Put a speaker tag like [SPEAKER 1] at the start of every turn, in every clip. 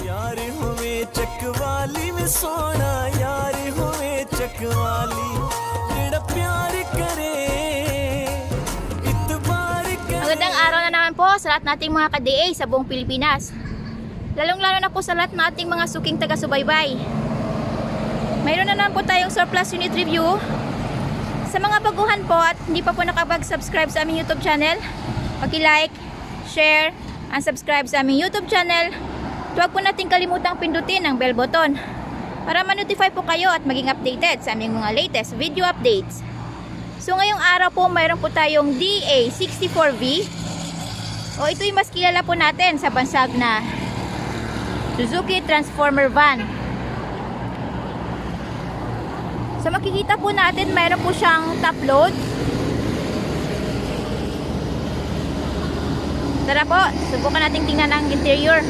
[SPEAKER 1] यार हुए चकवाली में सोना यार हुए चकवाली जेड़ा प्यार करे इतबार करे.
[SPEAKER 2] Magandang araw na naman po sa lahat nating mga ka-DA sa buong Pilipinas. Lalong-lalo na po sa lahat nating mga suking taga-subaybay. Mayroon na naman po tayong surplus unit review. Sa mga baguhan po at hindi pa po nakapag-subscribe sa aming YouTube channel, paki-like, share, and subscribe sa aming YouTube channel. Huwag po natin kalimutang pindutin ang bell button para ma-notify po kayo at maging updated sa aming mga latest video updates. So ngayong araw po mayroon po tayong DA64V, o ito'y mas kilala po natin sa bansag na Suzuki Transformer Van. So makikita po natin mayroon po siyang top load. Tara po, subukan natin tingnan ang interior.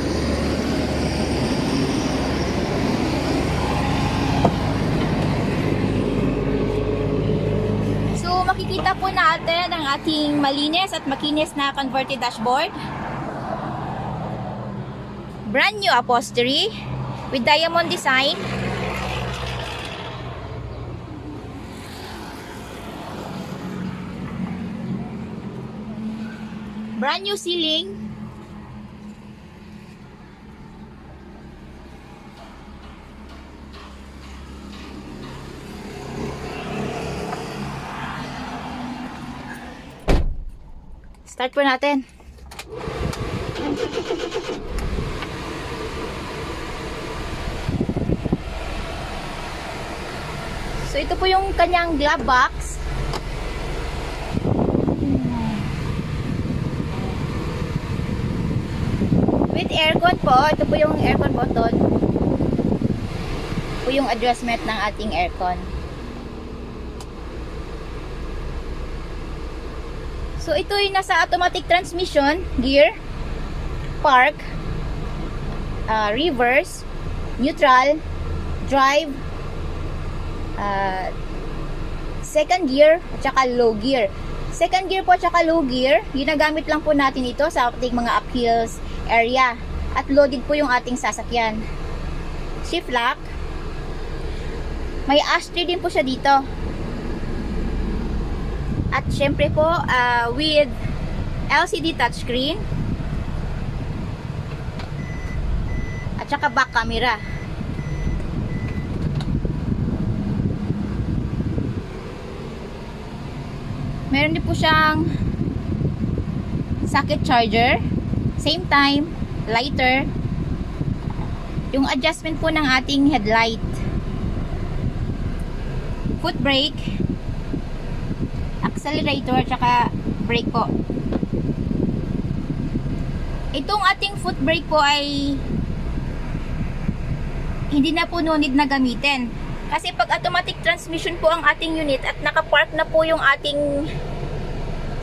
[SPEAKER 2] So makikita po natin ang ating malinis at makinis na converted dashboard. Brand new upholstery with diamond design. Brand new ceiling. Start po natin. So ito po yung kanyang glove box. With aircon po, ito po yung aircon button. Ito po yung adjustment ng ating aircon. So ito ay nasa automatic transmission, gear, park, reverse, neutral, drive, second gear at saka low gear. Second gear po at saka low gear, ginagamit lang po natin ito sa ating mga uphills area at loaded po yung ating sasakyan. Shift lock, may ashtray din po siya dito. At syempre po, with LCD touchscreen at saka back camera. Meron din po siyang socket charger, same time, lighter, yung adjustment po ng ating headlight, foot brake, accelerator at saka brake po. Itong ating foot brake po ay hindi na po no need na gamitin. Kasi pag automatic transmission po ang ating unit at nakapark na po yung ating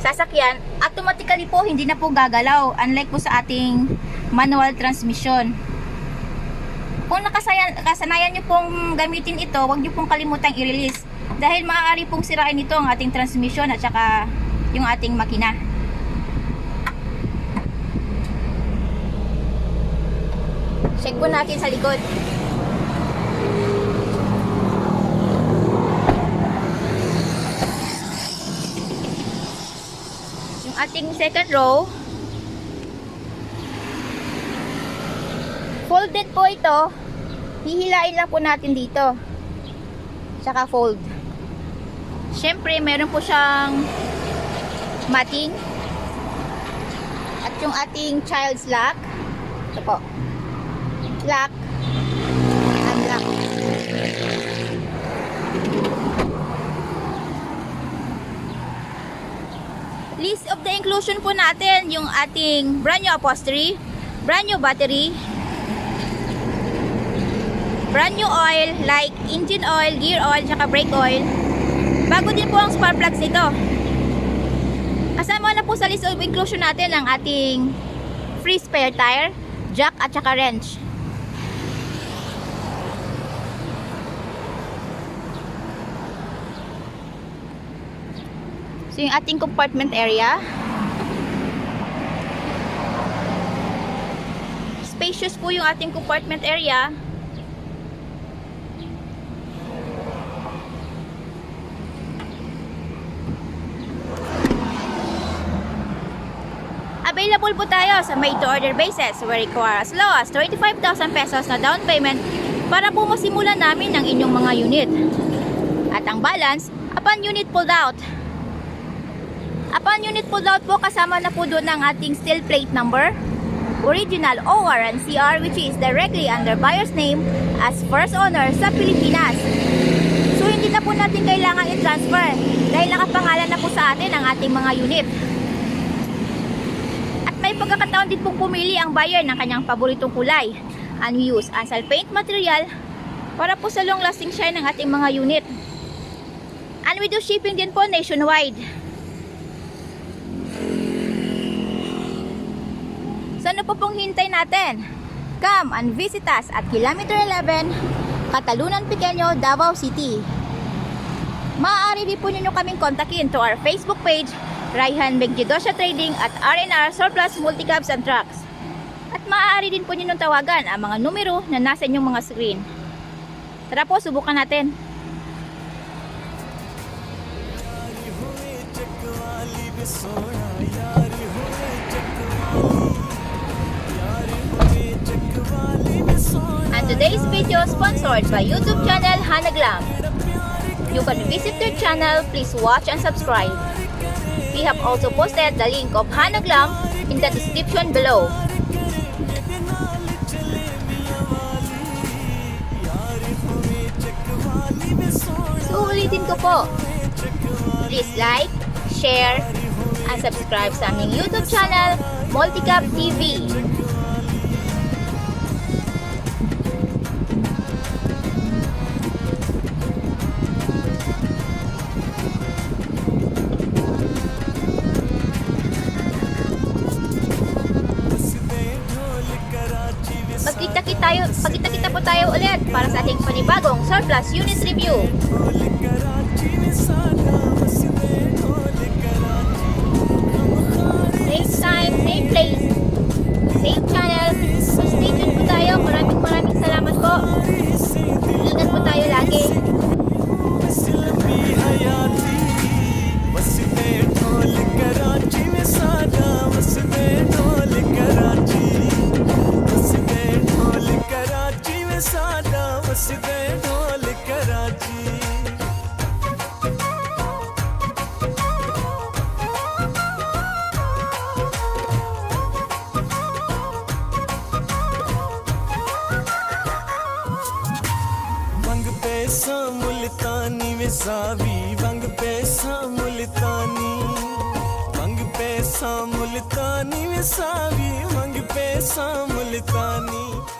[SPEAKER 2] sasakyan, automatically po hindi na po gagalaw. Unlike po sa ating manual transmission. Kung nakasanayan nyo pong gamitin ito, huwag nyo pong kalimutang i-release. Dahil maaari pong sirain ito ang ating transmission at saka yung ating makina. Check po natin sa likod. Yung ating second row, folded po ito. Hihilain lang po natin dito. Tsaka fold. Siyempre, meron po siyang matting. At yung ating child's lock. Ito po. Lock. Unlock. List of the inclusion po natin. Yung ating brand new upholstery, brand new battery, brand new oil like engine oil, gear oil, tsaka brake oil. Bago din po ang spark plugs nito. Kasama na po sa list of inclusion natin ang ating free spare tire, jack at saka wrench. So yung ating compartment area, spacious po yung ating compartment area. Available po tayo sa made-to-order basis where require as low as 25,000 pesos na down payment para po masimulan namin ang inyong mga unit. At ang balance upon unit pulled out. Upon unit pulled out po, kasama na po doon ang ating steel plate number, original OR and CR, which is directly under buyer's name as first owner sa Pilipinas. So hindi na po natin kailangan i-transfer dahil nakapangalan na po sa atin ang ating mga unit. May pagkakataon din pong pumili ang buyer ng kanyang paboritong kulay. And we use Ansal paint material para po sa long lasting shine ng ating mga unit. And we do shipping din po nationwide. So ano po pong hintay natin? Come and visit us at Kilometer 11, Catalunan Pequeño, Davao City. Maaari din po ninyo kaming kontakin to our Facebook page, Raihan Megdidosya Trading at R&R Surplus Multicabs and Trucks. At maaari din po ninyong tawagan ang mga numero na nasa inyong mga screen. Tara po, subukan natin. And today's video sponsored by YouTube channel Hanaglam. You can visit their channel, please watch and subscribe. We have also posted the link of Hanaglam in the description below. So ulitin ko po, please like, share, and subscribe sa aming YouTube channel, Multicab TV. Magkita-kita po tayo ulit para sa ating panibagong surplus unit review. Same time, same place, same channel. So stay tuned po tayo. Maraming salamat po. Ingat po tayo lagi.
[SPEAKER 1] मुल्तानी में सावी वंग पैसा मुल्तानी में सावी वंग पैसा मुल्तानी